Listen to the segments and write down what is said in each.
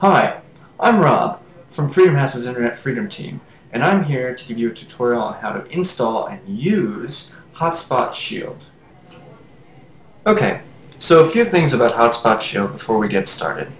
Hi, I'm Rob from Freedom House's Internet Freedom Team, and I'm here to give you a tutorial on how to install and use Hotspot Shield. Okay, so a few things about Hotspot Shield before we get started.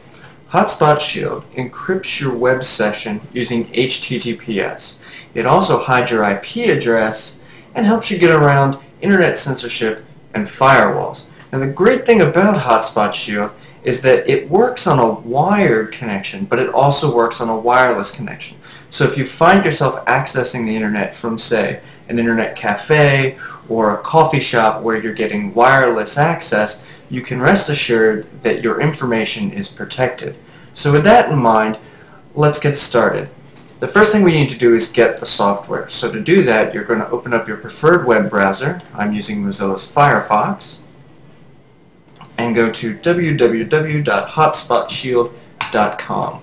Hotspot Shield encrypts your web session using HTTPS. It also hides your IP address and helps you get around internet censorship and firewalls. Now the great thing about Hotspot Shield is that it works on a wired connection, but it also works on a wireless connection. So if you find yourself accessing the internet from, say, an internet cafe or a coffee shop where you're getting wireless access, you can rest assured that your information is protected. So with that in mind, let's get started. The first thing we need to do is get the software. So to do that, you're going to open up your preferred web browser. I'm using Mozilla's Firefox. And go to www.hotspotshield.com.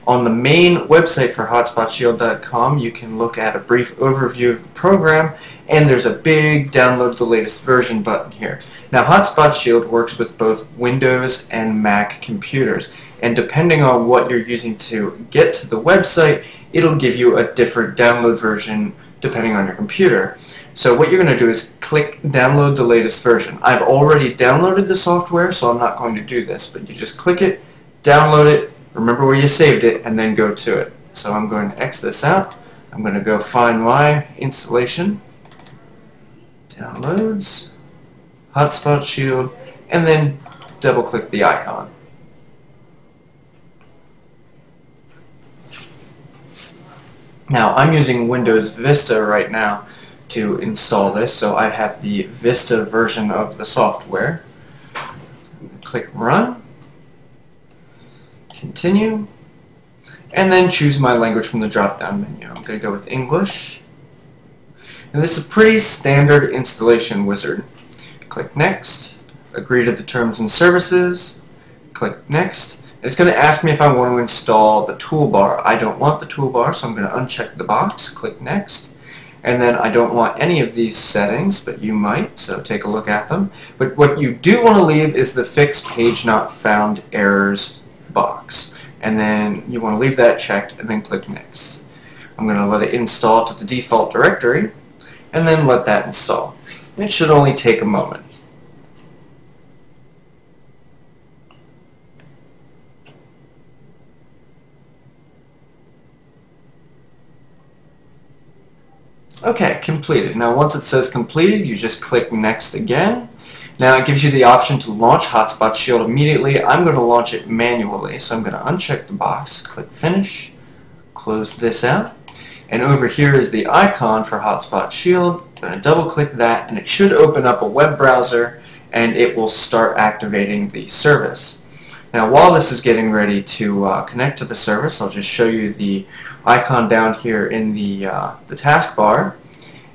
On the main website for hotspotshield.com, you can look at a brief overview of the program, and there's a big download the latest version button here. Now Hotspot Shield works with both Windows and Mac computers, and depending on what you're using to get to the website, it'll give you a different download version depending on your computer. So what you're going to do is click download the latest version. I've already downloaded the software, so I'm not going to do this, but you just click it, download it, remember where you saved it, and then go to it. So I'm going to X this out. I'm going to go find my installation, downloads, Hotspot Shield, and then double click the icon. Now I'm using Windows Vista right now to install this, so I have the Vista version of the software. Click Run, Continue, and then choose my language from the drop-down menu. I'm going to go with English. And this is a pretty standard installation wizard. Click Next, agree to the terms and services, click Next. It's going to ask me if I want to install the toolbar. I don't want the toolbar, so I'm going to uncheck the box, click Next. And then I don't want any of these settings, but you might, so take a look at them. But what you do want to leave is the Fix Page Not Found Errors box. And then you want to leave that checked and then click Next. I'm going to let it install to the default directory and then let that install. It should only take a moment. Okay, completed. Now once it says completed, you just click Next again. Now it gives you the option to launch Hotspot Shield immediately. I'm going to launch it manually, so I'm going to uncheck the box, click Finish, close this out, and over here is the icon for Hotspot Shield. I'm going to double click that, and it should open up a web browser, and it will start activating the service. Now while this is getting ready to connect to the service, I'll just show you the icon down here in the taskbar,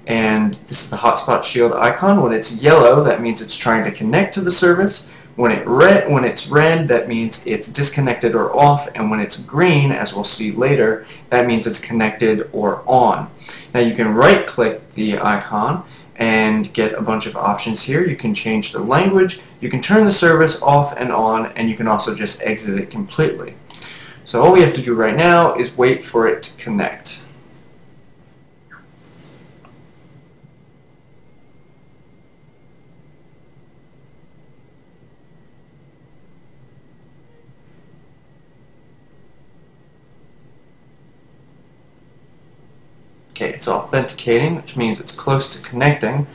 and this is the Hotspot Shield icon. When it's yellow, that means it's trying to connect to the service. When it's red, that means it's disconnected or off, and when it's green, as we'll see later, that means it's connected or on. Now you can right-click the icon and get a bunch of options here. You can change the language, you can turn the service off and on, and you can also just exit it completely. So all we have to do right now is wait for it to connect. Okay, it's authenticating, which means it's close to connecting.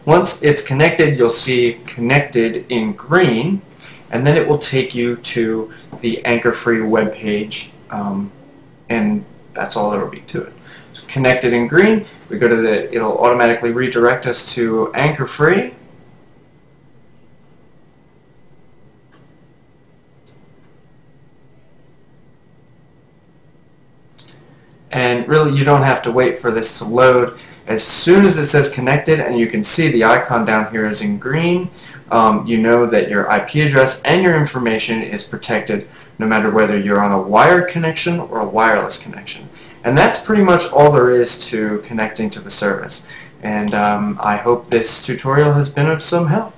Once it's connected, you'll see connected in green, and then it will take you to the anchor-free web page, and that's all there will be to it. So connected in green, we go to it'll automatically redirect us to anchor-free. And really, you don't have to wait for this to load. As soon as it says connected, and you can see the icon down here is in green, you know that your IP address and your information is protected no matter whether you're on a wired connection or a wireless connection. And that's pretty much all there is to connecting to the service. And I hope this tutorial has been of some help.